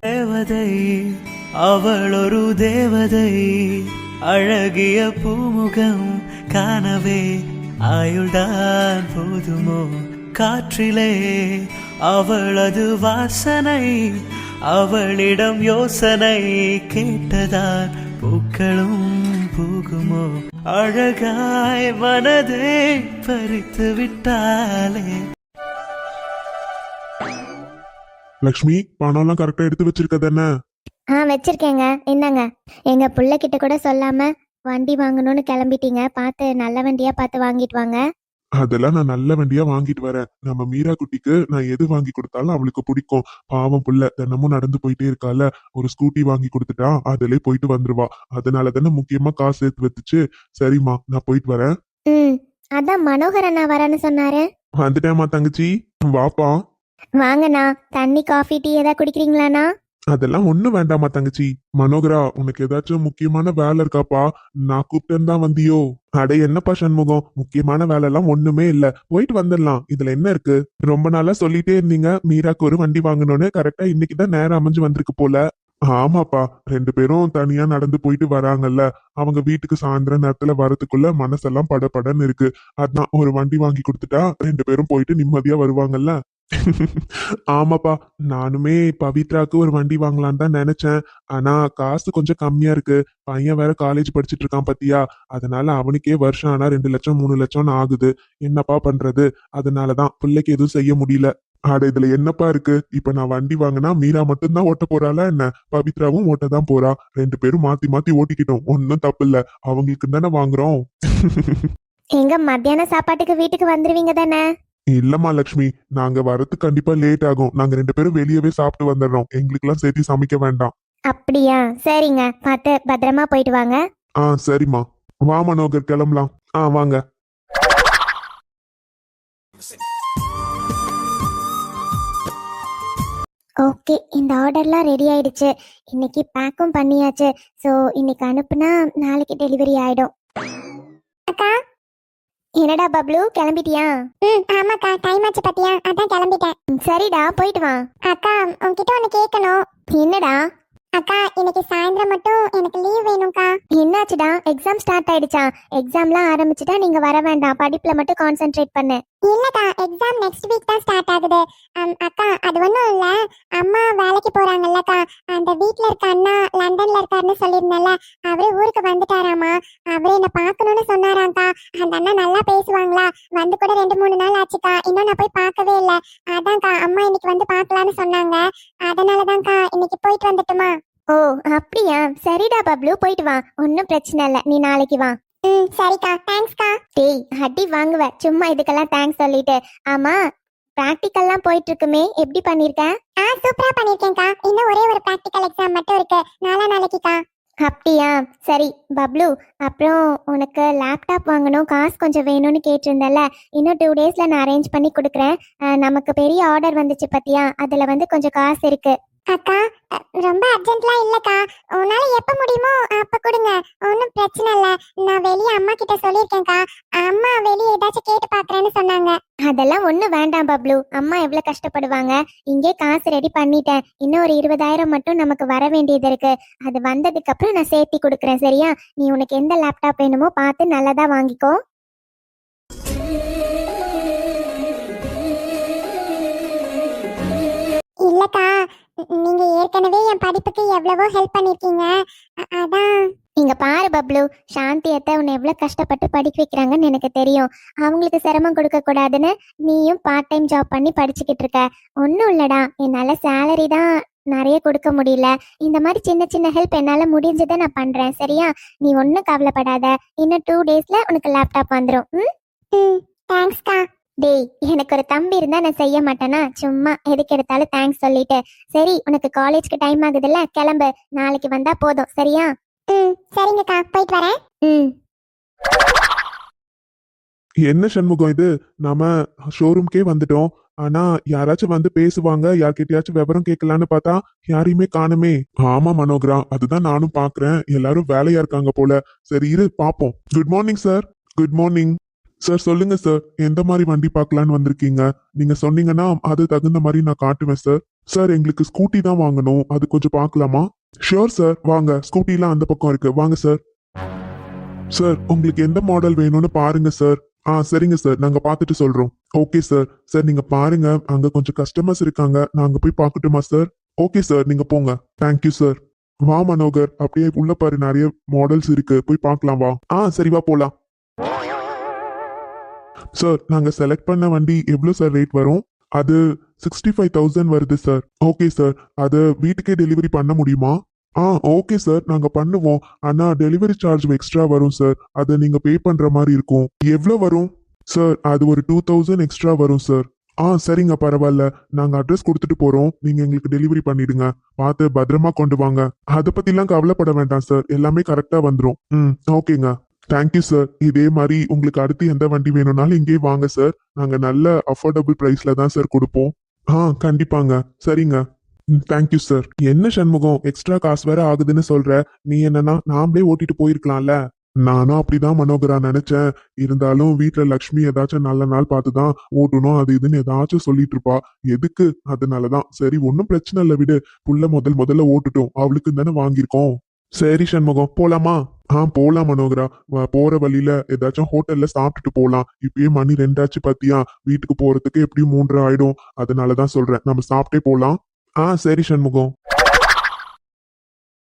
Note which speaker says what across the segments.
Speaker 1: தேவதை அவள் ஒரு தேவதை, அழகிய பூமுகம் காணவே ஆயுள்தான் போதுமோ? காற்றிலே அவளது வாசனை, அவளிடம் யோசனை கேட்டதான் பூக்களும் பூகுமோ? அழகாய் மனதை பறித்து விட்டாலே.
Speaker 2: லக்ஷ்மி, பணம்லாம் கரெக்டா எடுத்து வச்சிருக்க தானே?
Speaker 3: வச்சிருக்கேங்க. என்னங்க, எங்க புள்ள கிட்ட கூட சொல்லாம வண்டி வாங்கணும்னு கிளம்பிட்டீங்க. பார்த்து நல்ல வண்டியா பார்த்து வாங்கிட்டு வாங்க.
Speaker 2: அதெல்லாம் நான் நல்ல வண்டியா வாங்கிட்டு வரேன். நம்ம மீரா குட்டிக்கு நான் எது வாங்கி கொடுத்தாலும் அவளுக்கு பிடிக்கும். பாவம் புள்ள தினமும் நடந்து போயிட்டே இருக்கால, ஒரு ஸ்கூட்டி வாங்கி கொடுத்துட்டா அதுலயே போயிட்டு வந்துருவா. அதனால தானே முக்கியமா காசு சேர்த்து வச்சுச்சு. சரிம்மா, நான் போயிட்டு வரேன்.
Speaker 3: அதான் மனோகர் அண்ணா வரேன்னு சொன்னாரு.
Speaker 2: வந்துட்டேம்மா தங்கச்சி, வாப்பா.
Speaker 3: வாங்கண்ணா. தண்ணி காஃபி டீ ஏதாவது குடிக்கிறீங்களாண்ணா?
Speaker 2: அதெல்லாம் ஒண்ணும் வேண்டாமா தங்கச்சி. மனோகரா, உனக்கு ஏதாச்சும் முக்கியமான வேலை இருக்காப்பா? நான் கூப்பிட்டேன்னு தான் வந்தியோ? அட என்னப்பா சண்முகம், முக்கியமான வேலை எல்லாம் ஒண்ணுமே இல்ல, போயிட்டு வந்துடலாம். இதுல என்ன இருக்கு? ரொம்ப நாளா சொல்லிட்டே இருந்தீங்க மீராக்கு ஒரு வண்டி வாங்கணும்னு. கரெக்டா இன்னைக்குதான் நேரம் அமைஞ்சு வந்திருக்கு போல. ஆமாப்பா, 2 பேரும் தனியா நடந்து போயிட்டு வராங்கல்ல, அவங்க வீட்டுக்கு சாயந்தர நேரத்துல வரதுக்குள்ள மனசெல்லாம் படபடன்னு இருக்கு. அதான் ஒரு வண்டி வாங்கி கொடுத்துட்டா 2 பேரும் போயிட்டு நிம்மதியா வருவாங்கல்ல. ஆமாப்பா, நானுமே பவித்ராக்கு ஒரு வண்டி வாங்கலான்னு தான் நினைச்சேன். ஆனா காசு கொஞ்சம் கம்மியா இருக்கு. பையன் வேற காலேஜ் படிச்சுட்டு இருக்கான் பத்தியா. அதனால அவனுக்கே வருஷம் ஆனா 2 லட்சம் 3 லட்சம்னு ஆகுது. என்னப்பா பண்றது? அதனாலதான் பிள்ளைக்கு எதுவும் செய்ய முடியல. ஆட, இதுல என்னப்பா இருக்கு? இப்ப நான் வண்டி வாங்கினா மீரா மட்டும்தான் ஓட்ட போறாளா என்ன? பவித்ராவும் ஓட்ட தான் போறா. 2 பேரும் மாத்தி மாத்தி ஓட்டிக்கிட்டோம், ஒன்னும் தப்பு இல்ல. அவங்களுக்கு தானே வாங்குறோம்.
Speaker 3: எங்க மத்தியான சாப்பாட்டுக்கு வீட்டுக்கு வந்துருவீங்க தானே?
Speaker 2: இல்லம்மா லட்சுமி, நாங்க வரது கண்டிப்பா லேட் ஆகும். நாங்க 2 பேரும் வெளியவே சாப்பிட்டு வந்துடுறோம். எங்களுக்கு எல்லாம் சேர்த்து சமைக்க வேண்டாம்.
Speaker 3: அப்படியா? சரிங்க, பார்த்து பத்திரமா போயிட்டு வாங்க.
Speaker 2: சரிம்மா. வா மனோகர், கிளம்பலாம். வாங்க.
Speaker 3: ஓகே, இந்த ஆர்டர்லாம் ரெடி ஆயிடுச்சு. இன்னைக்கு பேக்கும் பண்ணியாச்சு. ஸோ இன்னைக்கு அனுப்புனா நாளைக்கு டெலிவரி ஆயிடும். அக்கா, என்னடா பப்ளு, கிளம்பிட்டியா? ஆமாக்கா, டைம் ஆச்சு பத்தியா, அதான் கிளம்பிட்டேன். சரிடா, போயிட்டு வா. அக்கா, உன்கிட்ட ஒன்று கேட்கணும். என்னடா? அக்கா, இன்னைக்கு சாயந்தரம் மட்டும் எனக்கு லீவ் வேணும்க்கா. என்னாச்சுடா? எக்ஸாம் ஸ்டார்ட் ஆயிடுச்சா? எக்ஸாம்லாம் ஆரம்பிச்சுட்டா நீங்க வர வேண்டாம், படிப்புல மட்டும் கான்சென்ட்ரேட் பண்ணு. இல்லக்கா, எக்ஸாம் நெக்ஸ்ட் வீக் தான் ஸ்டார்ட் ஆகுது. அக்கா, அது ஒன்றும் இல்லை, அம்மா வேலைக்கு போறாங்கல்லக்கா, அந்த வீட்டில் இருக்க அண்ணா லண்டன்ல இருக்காருன்னு சொல்லியிருந்தேன்ல, அவரு ஊருக்கு வந்துட்டாராமா. அவரு என்ன பார்க்கணும்னு சொன்னாராங்க்கா. அந்த அண்ணா நல்லா பேசுவாங்களா, வந்து கூட 2-3 நாள் ஆச்சுக்கா. இன்னும் நான் போய் பார்க்கவே இல்லை. அதான்க்கா அம்மா இன்னைக்கு வந்து பார்க்கலான்னு சொன்னாங்க. அதனாலதான்க்கா இன்னைக்கு போயிட்டு வந்துட்டுமா. ஓ அப்படியா? சரிடா பப்ளு, போயிட்டு வா, ஒன்றும் பிரச்சனை இல்லை, நீ நாளைக்கு வா. சரிக்கா, தேங்க்ஸ்க்கா. டேய், அடி வாங்குவ சும்மா இதுக்கெல்லாம் தேங்க்ஸ் சொல்லிட்டு. ஆமா, பிராக்டிகல்லாம் போயிட்டு இருக்குமே, எப்படி பண்ணிருக்க? சூப்பரா பண்ணிருக்கேன்க்கா. இன்னும் ஒரே ஒரு பிராக்டிகல் எக்ஸாம் மட்டும் இருக்கு, நாளைக்குக்கா. அப்படியா? சரி பப்ளு, அப்புறம் உனக்கு லேப்டாப் வாங்கணும், காசு கொஞ்சம் வேணும்னு கேட்டிருந்தல, இன்னும் 2 டேஸ்ல நான் அரேஞ்ச் பண்ணி கொடுக்குறேன். நமக்கு பெரிய ஆர்டர் வந்துச்சு பத்தியா, அதுல வந்து கொஞ்சம் காசு இருக்கு. அக்கா, ரொம்ப அர்ஜென்ட்லாம் இல்லக்கா, உன்னால எப்ப முடியுமோ அப்ப கொடுங்க, ஒன்றும் பிரச்சனை இல்லை. நான் வெளியே அம்மா கிட்ட சொல்லியிருக்கேன்க்கா, அம்மா வெளியே ஏதாச்சும் கேட்டு பாக்குறேன்னு சொன்னாங்க. அதெல்லாம் ஒன்றும் வேண்டாம் பப்ளு, அம்மா எவ்வளோ கஷ்டப்படுவாங்க. இங்கே காசு ரெடி பண்ணிட்டேன், இன்னும் ஒரு 20,000 மட்டும் நமக்கு வர வேண்டியது இருக்கு. அது வந்ததுக்கு அப்புறம் நான் சேர்த்தி கொடுக்குறேன், சரியா? நீ உனக்கு எந்த லேப்டாப் வேணுமோ பார்த்து நல்லதா வாங்கிக்கோ. இல்லக்கா, நீங்க ஏற்கனவே என் படிப்புக்கு எவ்வளவோ ஹெல்ப் பண்ணிருக்கீங்க, அதான். இங்க பாரு பப்ளு, சாந்தி அத்தை உன்னை எவ்வளவு கஷ்டப்பட்டு படிக்க வைக்கிறாங்கன்னு எனக்கு தெரியும். அவங்களுக்கு சிரமம் கொடுக்க கூடாதுன்னு நீயும் பார்ட் டைம் ஜாப் பண்ணி படிச்சுக்கிட்டு இருக்க. ஒன்றும் இல்லடா, என்னால சேலரி தான் நிறைய கொடுக்க முடியல. இந்த மாதிரி சின்ன சின்ன ஹெல்ப் என்னால முடிஞ்சதை நான் பண்றேன், சரியா? நீ ஒன்றும் கவலைப்படாத, இன்னும் 2 டேஸ்ல உனக்கு லேப்டாப் வந்துடும். தேங்க்ஸ்க்கா. டேய், எனக்கு ஒரு தம்பி இருந்தா நான் செய்ய மாட்டேனா? சும்மா எதுக்கு எடுத்தாலும் தேங்க்ஸ் சொல்லிட்டு. சரி, உனக்கு காலேஜ்க்கு டைம் ஆகுதுல்ல, கிளம்பு, நாளைக்கு வந்தா போதும், சரியா? சரிங்கக்கா, போயிட்டு வரேன்.
Speaker 2: என்ன சண்முகம் இது? நாம ஷோரூம்க்கே வந்துட்டோம். ஆனா யாராச்சும் வந்து பேசுவாங்க, யார்கிட்டயாச்சும் விவரம் கேட்கலான்னு பார்த்தா யாரையுமே காணுமே. ஆமா மனோகரா, அதுதான் நானும் பாக்குறேன். எல்லாரும் வேலையா இருக்காங்க போல. சரி இரு பாப்போம். Good morning sir. Good morning sir. சொல்லுங்க சார், எந்த மாதிரி வண்டி பார்க்கலான்னு வந்திருக்கீங்க? நீங்க சொன்னீங்கன்னா அது தகுந்த மாதிரி நான் காட்டுவேன் சார். சார் எங்களுக்கு ஸ்கூட்டி தான் வாங்கணும், அது கொஞ்சம் பார்க்கலாமா? ஷூர் சார், வாங்க, ஸ்கூட்டிலாம் அந்த பக்கம் இருக்கு, வாங்க சார். சார் உங்களுக்கு எந்த மாடல் வேணும்னு பாருங்க சார். சரிங்க சார், நாங்க பார்த்துட்டு சொல்றோம். Okay sir. சார் நீங்க பாருங்க, அங்க கொஞ்சம் கஸ்டமர்ஸ் இருக்காங்க, நாங்க போய் பார்க்கட்டுமா சார்? ஓகே சார், நீங்க போங்க. Thank you sir. வா மனோகர், அப்படியே உள்ள பாரு, நிறைய மாடல்ஸ் இருக்கு, போய் பார்க்கலாம் வா. சரி வா போலாம். சார் நாங்க செலக்ட் பண்ண வண்டி எவ்வளோ சார் ரேட் வரும்? அது 65,000 வருது சார். ஓகே சார், அது வீட்டுக்கே டெலிவரி பண்ண முடியுமா? ஓகே சார், நாங்க பண்ணுவோம். ஆனா டெலிவரி சார்ஜ் எக்ஸ்ட்ரா வரும் சார், அதை நீங்க பே பண்ற மாதிரி இருக்கும். எவ்வளோ வரும்? சார் அது ஒரு 2,000 எக்ஸ்ட்ரா வரும் சார். சரிங்க, பரவாயில்ல, நாங்க அட்ரஸ் கொடுத்துட்டு போறோம், நீங்க எங்களுக்கு டெலிவரி பண்ணிடுங்க. பார்த்து பத்திரமா கொண்டு வாங்க. அதை பத்திலாம் கவலைப்பட வேண்டாம் சார், எல்லாமே கரெக்டா வந்துரும். ஓகேங்க. Thank you sir. இதே மாதிரி உங்களுக்கு அடுத்து எந்த வண்டி வேணும்னாலும் இங்கே வாங்க சார், நாங்க நல்ல அஃபோர்டபுள் பிரைஸ்ல தான் சார் கொடுப்போம். கண்டிப்பாங்க. சரிங்க. Thank you sir. என்ன சண்முகம், எக்ஸ்ட்ரா காசு வேற ஆகுதுன்னு சொல்ற, நீ என்னன்னா நாமளே ஓட்டிட்டு போயிருக்கலாம்ல? நானும் அப்படிதான் மனோகரா நினைச்சேன். இருந்தாலும் வீட்ல லக்ஷ்மி ஏதாச்சும் நல்ல நாள் பார்த்துதான் ஓட்டணும், அது இதுன்னு ஏதாச்சும் சொல்லிட்டு இருப்பா. எதுக்கு? அதனாலதான் சரி, ஒன்னும் பிரச்சனை இல்லை விடு. புள்ள முதல்ல ஓட்டுட்டோம், அவளுக்கு தானே வாங்கியிருக்கோம். சரி சண்முகம், போலாமா? போலாம் மனோகரா. போற வழியில ஏதாச்சும் ஹோட்டல்ல சாப்பிட்டுட்டு போலாம். இப்பயே மணி 2 பாத்தியா, வீட்டுக்கு போறதுக்கு எப்படியும் 3 ஆயிடும். அதனாலதான் சொல்றேன், நம்ம சாப்பிட்டே போலாம். சரி சண்முகம்.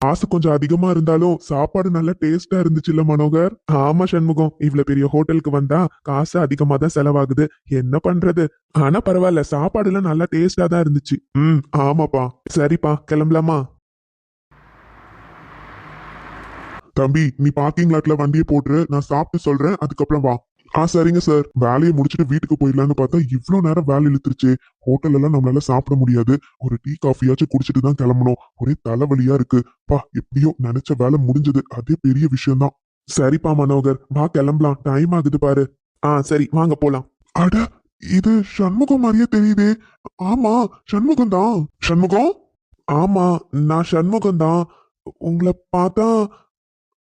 Speaker 2: காசு கொஞ்சம் அதிகமா இருந்தாலும் சாப்பாடு நல்ல டேஸ்டா இருந்துச்சுல்ல மனோகர்? ஆமா சண்முகம், இவ்வளவு பெரிய ஹோட்டலுக்கு வந்தா காசு அதிகமா தான் செலவாகுது, என்ன பண்றது? ஆனா பரவாயில்ல, சாப்பாடுலாம் நல்லா டேஸ்டா தான் இருந்துச்சு. ஆமாப்பா. சரிப்பா, கிளம்பலாமா? தம்பி, நீ பார்க்கிங் லாட்ல வண்டியை போட்டுரு, நான் சாப்பிட்டு சொல்றேன், அதுக்கப்புறம் வா. சரிங்க சார். வேலையை முடிச்சுட்டு வீட்டுக்கு போயிடலான்னு பார்த்தா இவ்வளோ நேரம் வேலை இழுத்துருச்சு. ஹோட்டல் எல்லாம் நம்மளால சாப்பிட முடியாது, ஒரு டீ காஃபியாச்சும் குடிச்சிட்டு தான் கிளம்பணும். ஒரே தலைவலியா இருக்கு. எப்படியோ நினைச்ச வேலை முடிஞ்சது, அதே பெரிய விஷயம்தான். சரிப்பா மனோகர், வா கிளம்பலாம், டைம் ஆகுது பாரு. சரி, வாங்க போலாம். அட, இது சண்முகம் மாதிரியே தெரியுதே. ஆமா, சண்முகம் தான். சண்முகம்? ஆமா, நான் சண்முகம் தான். உங்களை பார்த்தா.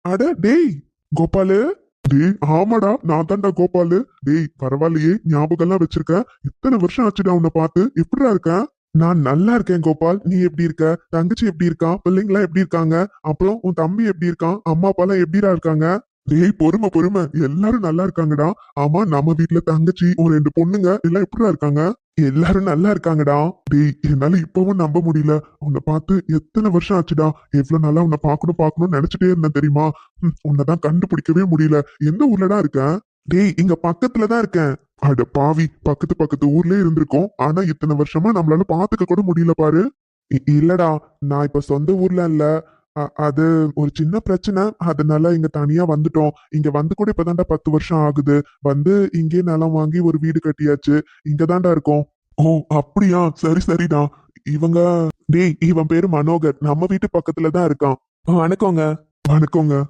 Speaker 2: அட டேய், கோபாலு. டேய் ஆமாடா, நான் தான்டா கோபாலு. டேய் பரவாயில்லையே, ஞாபகம் எல்லாம் வச்சிருக்க. இத்தனை வருஷம் ஆச்சுடா உன்னை பார்த்து. எப்படிடா இருக்க? நான் நல்லா இருக்கேன் கோபால், நீ எப்படி இருக்க? தங்கச்சி எப்படி இருக்கா? பிள்ளைங்களா எப்படி இருக்காங்க? அப்புறம் உன் தம்பி எப்படி இருக்கான்? அம்மா அப்பா எல்லாம் எப்படிடா இருக்காங்க? டேய் பொறுமை, எல்லாரும் நல்லா இருக்காங்கடா. ஆமா, நம்ம வீட்டுல தங்கச்சி, ஒரு 2 பொண்ணுங்க எல்லாம் எப்படிடா இருக்காங்க? எல்லாரும் நல்லா இருக்காங்கடா. டேய் என்னால இப்பவும் நம்ப முடியல, உன்னை பார்த்து எத்தனை வருஷம் ஆச்சுடா. எவ்வளவு நாளா உன்னை பார்க்கணும்னு நினைச்சிட்டே இருந்தேன் தெரியுமா? உன்னைதான் கண்டுபிடிக்கவே முடியல. எந்த ஊர்லடா இருக்க? டேய் இங்க பக்கத்துலதான் இருக்கேன். அட பாவி, பக்கத்து ஊர்லயே இருந்திருக்கோம், ஆனா இத்தனை வருஷமா நம்மளால பாத்துக்க கூட முடியல பாரு. இல்லடா, நான் இப்ப சொந்த ஊர்ல இல்ல. அது ஒரு சின்ன பிரச்சனை, அதனால இங்க தனியா வந்துட்டோம். இங்க வந்து கூட இப்பதான்டா 10 வருஷம் ஆகுது. வந்து இங்கே நிலம் வாங்கி ஒரு வீடு கட்டியாச்சு, இங்கதான்டா இருக்கோம். ஓ அப்படியா, சரிடா. இவங்க. டேய் இவன் பேரு மனோகர், நம்ம வீட்டு பக்கத்துல தான் இருக்கான். வணக்கங்க. வணக்கங்க.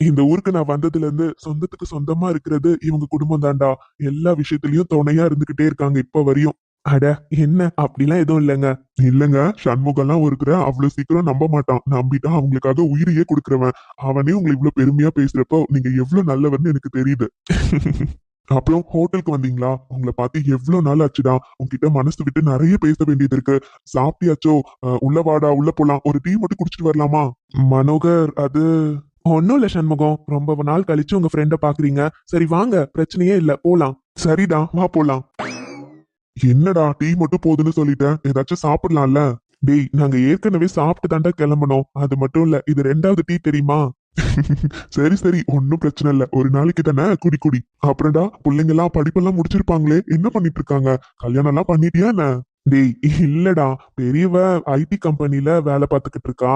Speaker 2: இந்த ஊருக்கு நான் வந்ததுல இருந்து சொந்தத்துக்கு சொந்தமா இருக்கிறது இவங்க குடும்பம் தான்டா. எல்லா விஷயத்திலயும் துணையா இருந்துகிட்டே இருக்காங்க இப்ப வரையும். அட என்ன, அப்படிலாம் எதுவும் இல்லைங்க. இல்லங்க, சண்முகம்லாம் ஒருத்தர அவ்வளவு சீக்கிரம் நம்ப மாட்டான். நம்பிட்டா அவங்களுக்காக உயிரையே கொடுக்குறவன். அவனே உங்களை இவ்வளவு பெருமையா பேசுறப்போ நீங்க எவ்வளவு நல்லவர்னு எனக்கு தெரியுது. அப்புறம் ஹோட்டலுக்கு வந்தீங்களா? உங்களை பார்த்து எவ்வளவு நாள் ஆச்சுடா. உங்ககிட்ட மனசு விட்டு நிறைய பேச வேண்டியது இருக்கு. சாப்பிட்டியாச்சோ? உள்ள வாடா, உள்ள போலாம், ஒரு டீ மட்டும் குடிச்சிட்டு வரலாமா? மனோகர், அது ஒன்னும் இல்ல சண்முகம், ரொம்ப நாள் கழிச்சு உங்க ஃப்ரெண்ட பாக்குறீங்க. சரி வாங்க, பிரச்சனையே இல்ல, போலாம். சரிடா, வா போலாம். என்னடா டீ மட்டும் போதுன்னு சொல்லிட்டேன், ஏதாச்சும் சாப்பிடலாம்ல? டேய் நாங்க ஏற்கனவே சாப்பிட்டு தாண்டா கிளம்பணும். அது மட்டும் இல்ல, இது 2வது டீ தெரியுமா? சரி, ஒன்னும் பிரச்சனை இல்ல, ஒரு நாளைக்கு தானே, குடி. அப்புறம்டா, பிள்ளைங்க எல்லாம் படிப்பெல்லாம் முடிச்சிருப்பாங்களே, என்ன பண்ணிட்டு இருக்காங்க? கல்யாணம் எல்லாம் பண்ணிட்டியா என்ன? டேய் இல்லடா, பெரியவ ஐடி கம்பெனில வேலை பார்த்துக்கிட்டு இருக்கா.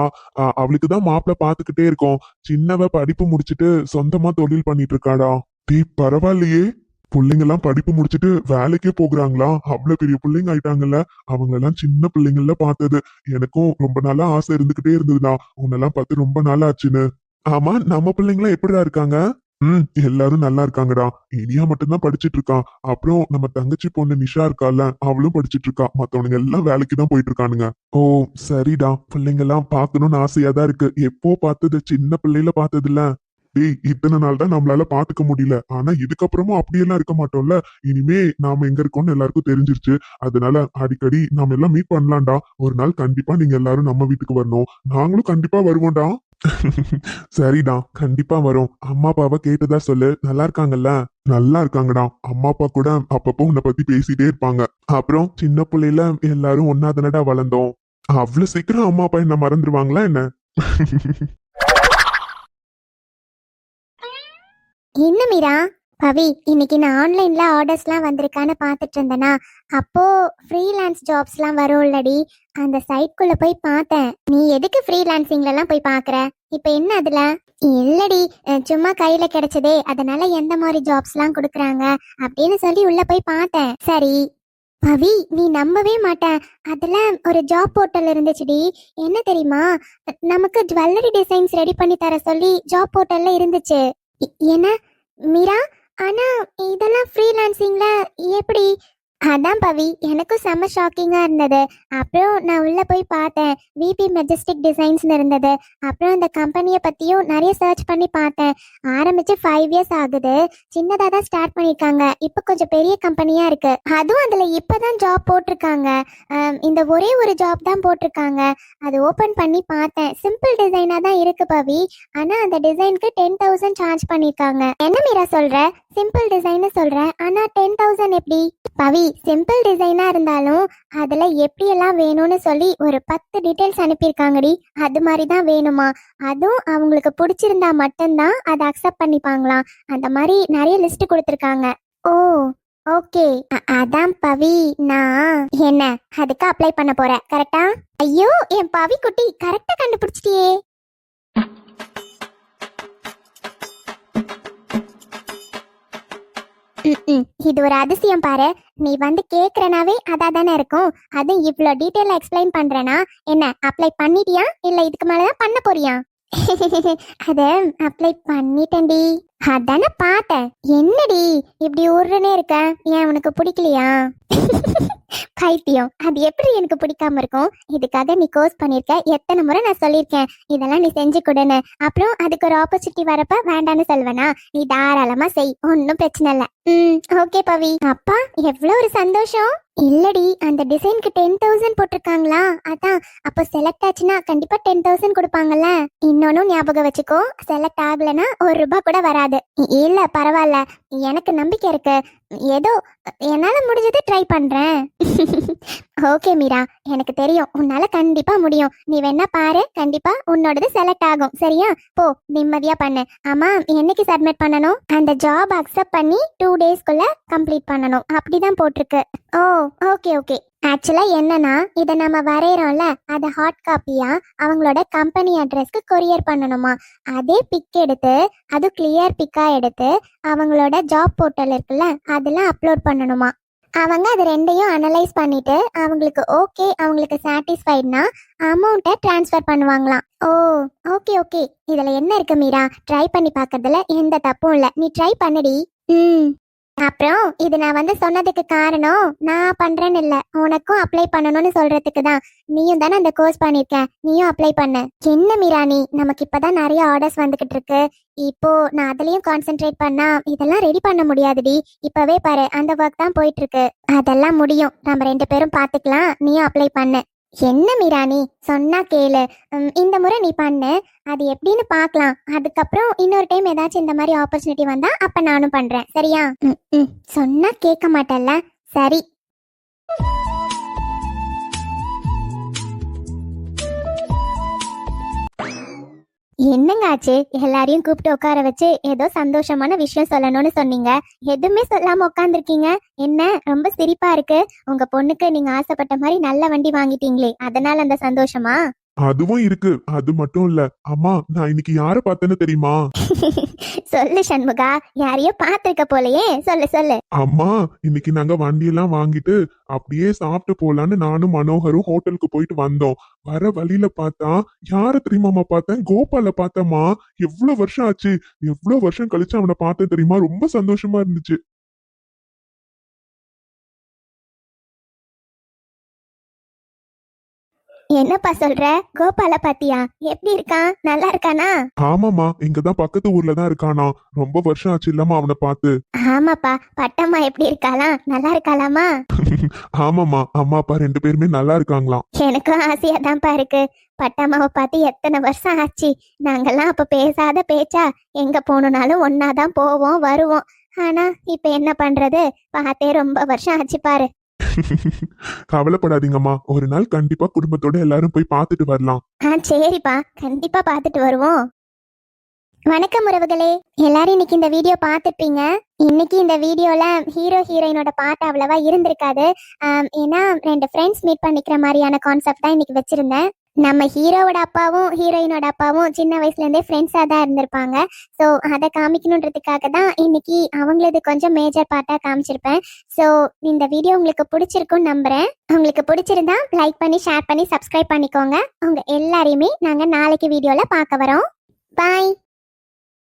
Speaker 2: அவளுக்குதான் மாப்பிள்ள பாத்துக்கிட்டே இருக்கோம். சின்னவ படிப்பு முடிச்சிட்டு சொந்தமா தொழில் பண்ணிட்டு இருக்காடா. டேய் பரவாயில்லையே, பிள்ளைங்க எல்லாம் படிப்பு முடிச்சிட்டு வேலைக்கே போகிறாங்களா? அவ்வளவு பெரிய பிள்ளைங்க ஆயிட்டாங்கல்ல. அவங்க எல்லாம் சின்ன பிள்ளைங்கள்ல பார்த்தது. எனக்கும் ரொம்ப நாளா ஆசை இருந்துகிட்டே இருந்ததுடா, உன்னெல்லாம் பார்த்து ரொம்ப நாளா ஆச்சுன்னு. ஆமா, நம்ம பிள்ளைங்களாம் எப்படிடா இருக்காங்க? எல்லாரும் நல்லா இருக்காங்கடா. இனியா மட்டும்தான் படிச்சிட்டு இருக்கான். அப்புறம் நம்ம தங்கச்சி பொண்ணு நிஷா இருக்கால, அவளும் படிச்சிட்டு இருக்கா. மத்தவனுங்க எல்லாம் வேலைக்கு தான் போயிட்டு இருக்கானுங்க. ஓ சரிடா, பிள்ளைங்க எல்லாம் பாக்கணும்னு ஆசையா தான் இருக்கு. எப்போ பார்த்தது, சின்ன பிள்ளையில பார்த்தது இல்ல. டேய் இத்தனை நாள் தான் நம்மளால பாத்துக்க முடியல, ஆனா இதுக்கப்புறமும் அப்படியெல்லாம் இருக்க மாட்டோம்ல. இனிமே நாம எங்க இருக்கோம்னு எல்லாருக்கும் தெரிஞ்சிருச்சு. அதனால அடிக்கடி நாம எல்லாம் மீட் பண்ணலாம்டா. ஒரு நாள் கண்டிப்பா நீங்க எல்லாரும் நம்ம வீட்டுக்கு வரணும். நாங்களும் கண்டிப்பா வருவோம்டா. சரிடா, கண்டிப்பா வரும். அம்மா அப்பாவை கேட்டதா சொல்லு. நல்லா இருக்காங்கல்ல? நல்லா இருக்காங்கடா. அம்மா அப்பா கூட அப்பப்போ உன்னை பத்தி பேசிட்டே இருப்பாங்க. அப்புறம் சின்ன பிள்ளையில எல்லாரும் ஒன்னா தானடா வளர்ந்தோம். அவ்வளவு சீக்கிரம் அம்மா அப்பா என்ன மறந்துடுவாங்களா என்ன?
Speaker 3: என்ன மீரா? பவி, இன்னைக்கு நான் ஆன்லைன்ல ஆர்டர்ஸ்லாம் வந்திருக்கான்னு பார்த்துட்டு இருந்தேனா, அப்போ ஃப்ரீலான்ஸ் ஜாப்ஸ்லாம் வரும்லடி, அந்த சைட்குள்ள போய் பார்த்தேன். நீ எதுக்கு ஃப்ரீலான்சிங்லலாம் போய் பார்க்கற? இப்போ என்ன அதுல? இல்லடி, சும்மா கையில கிடைச்சதே, அதனால எந்த மாதிரி ஜாப்ஸ்லாம் கொடுக்குறாங்க அப்படின்னு சொல்லி உள்ள போய் பார்த்தேன். சரி பவி, நீ நம்பவே மாட்ட, அதுல ஒரு ஜாப் போர்ட்டல் இருந்துச்சுடி. என்ன தெரியுமா, நமக்கு ஜுவல்லரி டிசைன்ஸ் ரெடி பண்ணி தர சொல்லி ஜாப் போர்ட்டல்ல இருந்துச்சு. என்ன மீரா? ஆனா இதெல்லாம் ஃப்ரீலான்சிங்ல எப்படி? அதான் பவி, எனக்கும் செம்ம ஷாக்கிங்கா இருந்தது. அப்புறம் நான் உள்ள போய் பார்த்தேன், விபி மெஜஸ்டிக் டிசைன்ஸ்னு இருந்தது. அப்புறம் அந்த கம்பெனியை பத்தியும் நிறைய சர்ச் பண்ணி பார்த்தேன். ஆரம்பிச்சு 5 இயர்ஸ் ஆகுது. சின்னதா தான் ஸ்டார்ட் பண்ணிருக்காங்க, இப்போ கொஞ்சம் பெரிய கம்பெனியா இருக்கு. அதுவும் அதுல இப்பதான் ஜாப் போட்டிருக்காங்க. இந்த ஒரே ஒரு ஜாப் தான் போட்டிருக்காங்க. அது ஓபன் பண்ணி பார்த்தேன், சிம்பிள் டிசைனா தான் இருக்கு பவி. ஆனா அந்த டிசைனுக்கு 10,000 சார்ஜ் பண்ணிருக்காங்க. என்ன மீரா சொல்ற? சிம்பிள் டிசைன் சொல்ற, ஆனா 10,000 எப்படி? பவி, சிம்பிள் டிசைனா இருந்தாலும் அதுல எப்படி எல்லாம் வேணும்னு சொல்லி ஒரு 10 டீடைல்ஸ் அனுப்பியிருக்காங்கடி. அது மாதிரி தான் வேணுமா? அதுவும் அவங்களுக்கு பிடிச்சிருந்தா மட்டும்தான் அதை அக்செப்ட் பண்ணிப்பாங்களாம். அந்த மாதிரி நிறைய லிஸ்ட் கொடுத்துருக்காங்க. ஓ ஓகே, அதான் பவி, நான் என்ன அதுக்கு அப்ளை பண்ண போறேன், கரெக்டா? ஐயோ என் பவி குட்டி, கரெக்டா கண்டுபிடிச்சிட்டியே. இது ஒரு அதிசயம் பாரு. நீ வந்து கேக்குறனாவே அதா தானே இருக்கும். அது இவ்ளோ டீடைலா எக்ஸ்பிளைன் பண்றேனா? என்ன அப்ளை பண்ணிட்டியா இல்ல இதுக்கு மேலதான் பண்ண போறியா? அத அப்ளை பண்ணிட்டேன்டி. அதானே பார்த்தேன். என்னடி இப்படி ஊர்றனே இருக்க? ஏன் உனக்கு பிடிக்கலையா? பைத்தியம், அது எப்படி எனக்கு பிடிக்காம இருக்கும்? இதுக்காக நீ கோர்ஸ் பண்ணிருக்க, எத்தனை முறை நான் சொல்லியிருக்கேன் இதெல்லாம் நீ செஞ்சு கொடுன்னு. அப்புறம் அதுக்கு ஒரு ஆப்பர்ச்சுனிட்டி வரப்ப வேண்டான்னு சொல்வேனா? நீ தாராளமா செய், ஒன்னும் பிரச்சனை இல்ல. ஓகே பவி. அப்பா எவ்வளவு ஒரு சந்தோஷம். இல்லடி, அந்த டிசைனுக்கு 10,000 போட்டிருக்காங்களா, அதான். அப்போ செலக்ட் ஆச்சுன்னா கண்டிப்பா 10,000 கொடுப்பாங்கல்ல. இன்னொன்னும் ஞாபகம் வச்சுக்கோ, செலக்ட் ஆகலன்னா ₹1 கூட வராது. இல்ல பரவாயில்ல, எனக்கு நம்பிக்கை இருக்கு. ஏதோ என்னால முடிஞ்சதை ட்ரை பண்றேன். ஓகே மீரா, எனக்கு தெரியும் உன்னால கண்டிப்பா முடியும். நீ வேணா பாரு, கண்டிப்பா உன்னோடது செலக்ட் ஆகும். சரியா? போ, நிம்மதியா பண்ணு. ஆமா, என்னைக்கு சப்மிட் பண்ணணும்? அந்த ஜாப் அக்செப்ட் பண்ணி 2 டேஸ்க்குள்ள கம்ப்ளீட் பண்ணணும், அப்படிதான் போட்டிருக்கு. ஓ ஓகே ஓகே. ஆக்சுவலா என்னன்னா, இதை நம்ம வரையறோம்ல, அது ஹார்ட் காப்பியா அவங்களோட கம்பெனி அட்ரஸ்க்கு கொரியர் பண்ணணுமா. அதே பிக் எடுத்து, அது கிளியர் பிக்கா எடுத்து அவங்களோட ஜாப் போர்ட்டல் இருக்குல்ல, அதுல அப்லோட் பண்ணணுமா. அவங்க அது ரெண்டையும் அனலைஸ் பண்ணிட்டு அவங்களுக்கு ஓகே, அவங்களுக்கு சாட்டிஸ்ஃபைட்னா அமௌண்ட்டை ட்ரான்ஸ்ஃபர் பண்ணுவாங்களாம். ஓ ஓகே ஓகே. இதுல என்ன இருக்கு மீரா, ட்ரை பண்ணி பார்க்கறதுல எந்த தப்பும் இல்லை. நீ ட்ரை பண்ணுடி. அப்புறம் இது நான் வந்து சொன்னதுக்கு காரணம் நான் பண்றேன்னு இல்ல, உனக்கும் அப்ளை பண்ணணும்னு சொல்றதுக்கு தான். நீயும் தானே அந்த கோர்ஸ் பண்ணிருக்க, நீயும் அப்ளை பண்ணு. என்ன மீராணி, நமக்கு இப்பதான் நிறைய ஆர்டர்ஸ் வந்துகிட்டு இருக்கு. இப்போ நான் அதுலயும் கான்சென்ட்ரேட் பண்ணா இதெல்லாம் ரெடி பண்ண முடியாதுடி. இப்பவே பாரு, அந்த ஒர்க் தான் போயிட்டு இருக்கு. அதெல்லாம் முடியும், நம்ம 2 பேரும் பாத்துக்கலாம். நீயும் அப்ளை பண்ணு. என்ன மீராணி, சொன்னா கேளு. இந்த முறை நீ பண்ணு, அது எப்படின்னு பார்க்கலாம். அதுக்கப்புறம் இன்னொரு டைம் ஏதாச்சும் இந்த மாதிரி ஆப்பர்ச்சுனிட்டி வந்தா அப்ப நானும் பண்றேன். சரியா? சொன்னா கேட்க மாட்டல்ல. சரி. என்னங்க ஆச்சு? எல்லாரையும் கூப்பிட்டு உட்கார வச்சு ஏதோ சந்தோஷமான விஷயம் சொல்லணும்னு சொன்னீங்க, எதுவுமே சொல்லாம உட்காந்துருக்கீங்க. என்ன ரொம்ப சிரிப்பா இருக்கு? உங்க பொண்ணுக்கு நீங்க ஆசைப்பட்ட மாதிரி நல்ல வண்டி வாங்கிட்டீங்களே, அதனால அந்த சந்தோஷமா?
Speaker 2: அதுவும் இருக்கு. அது மட்டும் இல்ல அம்மா, நான் இன்னைக்கு யார பார்த்தேன்னு தெரியுமா?
Speaker 3: சொல்லு சண்முகா, யாரையோ பார்த்திருக்க போலயே, சொல்லு சொல்லு.
Speaker 2: அம்மா, இன்னைக்கு நாங்க வண்டியெல்லாம் வாங்கிட்டு அப்படியே சாப்பிட்டு போலான்னு நானும் மனோகரும் ஹோட்டலுக்கு போயிட்டு வந்தோம். வர வழியில பார்த்தா யார தெரியுமாமா பார்த்தேன்? கோபால பார்த்தேம்மா. எவ்வளவு வருஷம் ஆச்சு, எவ்வளவு வருஷம் கழிச்சு அவனை பார்த்தேன் தெரியுமா? ரொம்ப சந்தோஷமா இருந்துச்சு.
Speaker 3: என்னப்பா சொல்ற? கோபால பாத்தியா? எப்படி இருக்கான்? நல்லா இருக்கானா?
Speaker 2: ஆமாமா, இங்கதான் பக்கத்து ஊர்ல தான் இருக்கானா. ரொம்ப வருஷம் ஆச்சு இல்லம்மா அவனை பார்த்து.
Speaker 3: ஆமாப்பா, பட்டம்மா எப்படி இருக்காளாம்? நல்லா இருக்காளாமா?
Speaker 2: ஆமாமா, அம்மா அப்பா 2 பேருமே நல்லா இருக்காங்களாம்.
Speaker 3: எனக்கும் ஆசையா தான்ப்பா இருக்கு. பட்டம்மாவை பார்த்து எத்தனை வருஷம் ஆச்சு. நாங்கெல்லாம் அப்ப பேசாத பேச்சா, எங்க போகணும்னாலும் ஒன்னாதான் போவோம் வருவோம். ஆனா இப்ப என்ன பண்றது? பார்த்தே ரொம்ப வருஷம் ஆச்சு பாரு.
Speaker 2: கவலைப்படாதீங்கம்மா, ஒரு நாள் கண்டிப்பா குடும்பத்தோட எல்லாரும் போய் பார்த்துட்டு வரலாம்.
Speaker 3: சரிப்பா, கண்டிப்பா பார்த்துட்டு வருவோம். வணக்கம் உறவுகளே, எல்லாரும் இன்னைக்கு இந்த வீடியோ பார்த்துருப்பீங்க. இன்னைக்கு இந்த வீடியோல ஹீரோ ஹீரோயினோட பாட்டு அவ்வளவா இருந்திருக்காது. ஏன்னா 2 ஃப்ரெண்ட்ஸ் மீட் பண்ணிக்கிற மாதிரியான கான்செப்ட் தான் இன்னைக்கு வச்சிருந்தேன். நம்ம ஹீரோவோட அப்பாவும் ஹீரோயினோட அப்பாவும் சின்ன வயசுல இருந்தே ஃப்ரெண்ட்ஸா தான் இருந்திருப்பாங்க. ஸோ அதை காமிக்கணுன்றதுக்காக தான் இன்னைக்கு அவங்களது கொஞ்சம் மேஜர் பார்ட்டா காமிச்சிருப்பேன். ஸோ இந்த வீடியோ உங்களுக்கு பிடிச்சிருக்குன்னு நம்புறேன். உங்களுக்கு பிடிச்சிருந்தா லைக் பண்ணி ஷேர் பண்ணி சப்ஸ்கிரைப் பண்ணிக்கோங்க. உங்க எல்லாரையுமே நாங்க நாளைக்கு வீடியோல பார்க்க வரோம். பாய்.